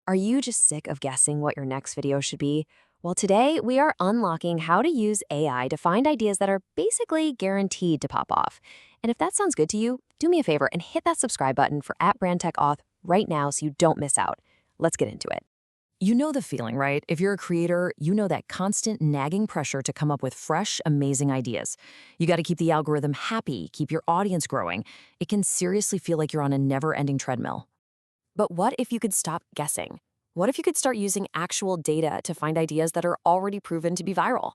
Are you just sick of guessing what your next video should be? Well, today we are unlocking how to use AI to find ideas that are basically guaranteed to pop off. And if that sounds good to you, do me a favor and hit that subscribe button for @BrandTechAuth right now so you don't miss out. Let's get into it. You know the feeling, right? If you're a creator, you know that constant nagging pressure to come up with fresh, amazing ideas. You got to keep the algorithm happy, keep your audience growing. It can seriously feel like you're on a never-ending treadmill. But what if you could stop guessing? What if you could start using actual data to find ideas that are already proven to be viral?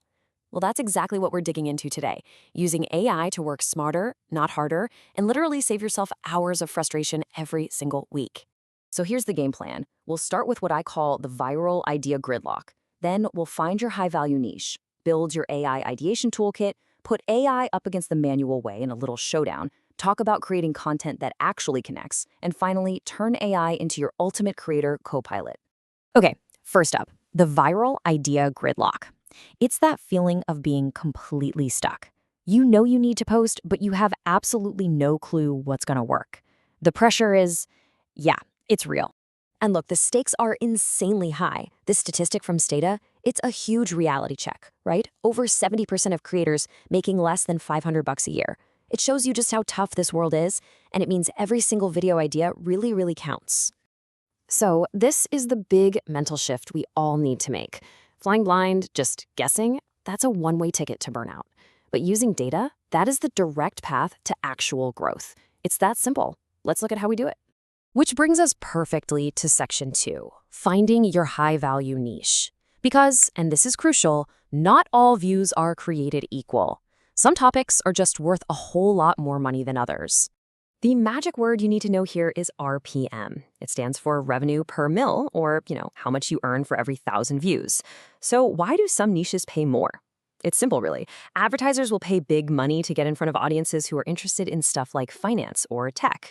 Well, that's exactly what we're digging into today, using AI to work smarter, not harder, and literally save yourself hours of frustration every single week. So here's the game plan. We'll start with what I call the viral idea gridlock. Then we'll find your high-value niche, build your AI ideation toolkit, put AI up against the manual way in a little showdown, talk about creating content that actually connects, and finally, turn AI into your ultimate creator co-pilot. Okay, first up, the viral idea gridlock. It's that feeling of being completely stuck. You know you need to post, but you have absolutely no clue what's gonna work. The pressure is, yeah, it's real. And look, the stakes are insanely high. This statistic from Stata, it's a huge reality check, right? Over 70% of creators making less than $500 a year. It shows you just how tough this world is, and it means every single video idea really, really counts. So this is the big mental shift we all need to make. Flying blind, just guessing, that's a one-way ticket to burnout. But using data, that is the direct path to actual growth. It's that simple. Let's look at how we do it. Which brings us perfectly to section 2, finding your high-value niche. Because, and this is crucial, not all views are created equal. Some topics are just worth a whole lot more money than others. The magic word you need to know here is RPM. It stands for revenue per mil, or, how much you earn for every 1,000 views. So why do some niches pay more? It's simple, really. Advertisers will pay big money to get in front of audiences who are interested in stuff like finance or tech.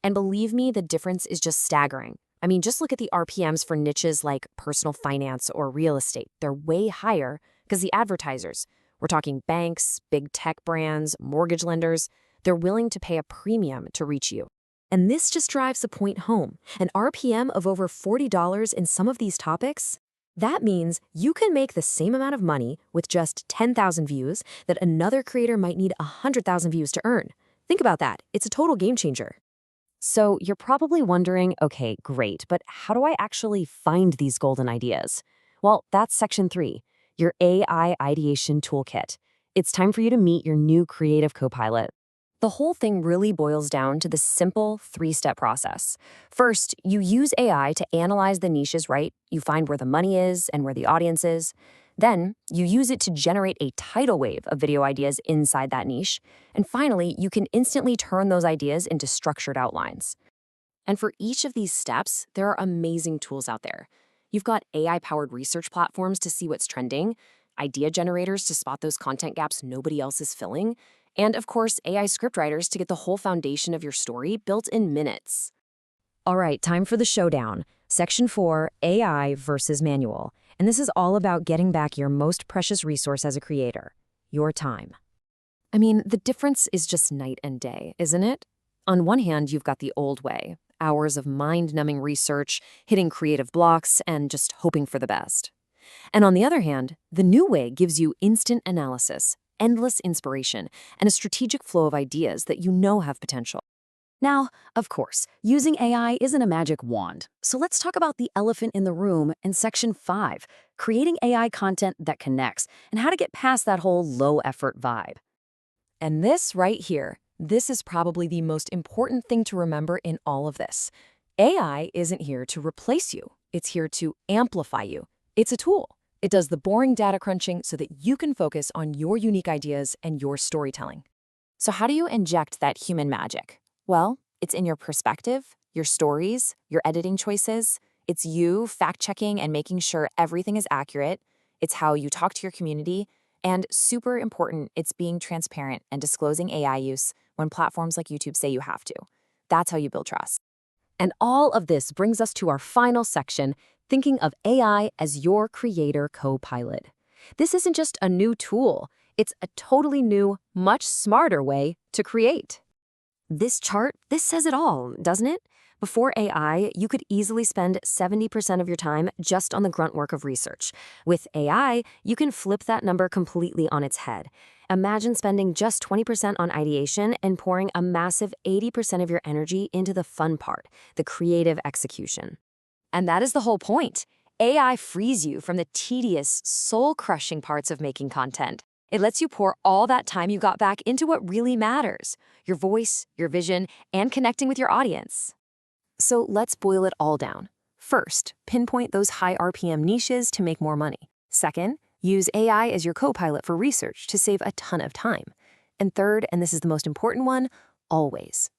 And believe me, the difference is just staggering. I mean, just look at the RPMs for niches like personal finance or real estate. They're way higher because the advertisers, we're talking banks, big tech brands, mortgage lenders, they're willing to pay a premium to reach you. And this just drives the point home. An RPM of over $40 in some of these topics, that means you can make the same amount of money with just 10,000 views that another creator might need 100,000 views to earn. Think about that. It's a total game changer. So you're probably wondering, okay, great, but how do I actually find these golden ideas? Well, that's section 3, your AI ideation toolkit. It's time for you to meet your new creative co-pilot. The whole thing really boils down to the simple 3-step process. First, you use AI to analyze the niches, right? You find where the money is and where the audience is. Then, you use it to generate a tidal wave of video ideas inside that niche. And finally, you can instantly turn those ideas into structured outlines. And for each of these steps, there are amazing tools out there. You've got AI-powered research platforms to see what's trending, idea generators to spot those content gaps nobody else is filling, and of course, AI scriptwriters to get the whole foundation of your story built in minutes. All right, time for the showdown. Section 4, AI versus manual. And this is all about getting back your most precious resource as a creator, your time. I mean, the difference is just night and day, isn't it? On one hand, you've got the old way, hours of mind-numbing research, hitting creative blocks, and just hoping for the best. And on the other hand, the new way gives you instant analysis, endless inspiration, and a strategic flow of ideas that you know have potential. Now, of course, using AI isn't a magic wand, so let's talk about the elephant in the room in section 5, creating AI content that connects, and how to get past that whole low-effort vibe. And this right here, this is probably the most important thing to remember in all of this. AI isn't here to replace you, it's here to amplify you. It's a tool. It does the boring data crunching so that you can focus on your unique ideas and your storytelling. So how do you inject that human magic? Well, it's in your perspective, your stories, your editing choices. It's you fact-checking and making sure everything is accurate. It's how you talk to your community. And super important, it's being transparent and disclosing AI use when platforms like YouTube say you have to. That's how you build trust. And all of this brings us to our final section, thinking of AI as your creator co-pilot. This isn't just a new tool. It's a totally new, much smarter way to create. This chart, this says it all, doesn't it? Before AI, you could easily spend 70% of your time just on the grunt work of research. With AI, you can flip that number completely on its head. Imagine spending just 20% on ideation and pouring a massive 80% of your energy into the fun part, the creative execution. And that is the whole point. AI frees you from the tedious, soul-crushing parts of making content. It lets you pour all that time you got back into what really matters: your voice, your vision, and connecting with your audience. So let's boil it all down. First, pinpoint those high RPM niches to make more money. Second, use AI as your co-pilot for research to save a ton of time. And third, and this is the most important one, always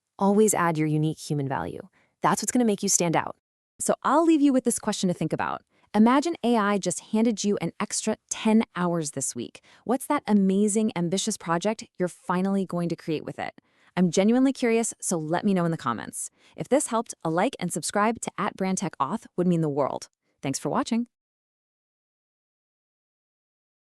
add your unique human value. That's what's going to make you stand out. So I'll leave you with this question to think about. Imagine AI just handed you an extra 10 hours this week. What's that amazing, ambitious project you're finally going to create with it? I'm genuinely curious, so let me know in the comments. If this helped, a like and subscribe to @BrandTechAuth would mean the world. Thanks for watching.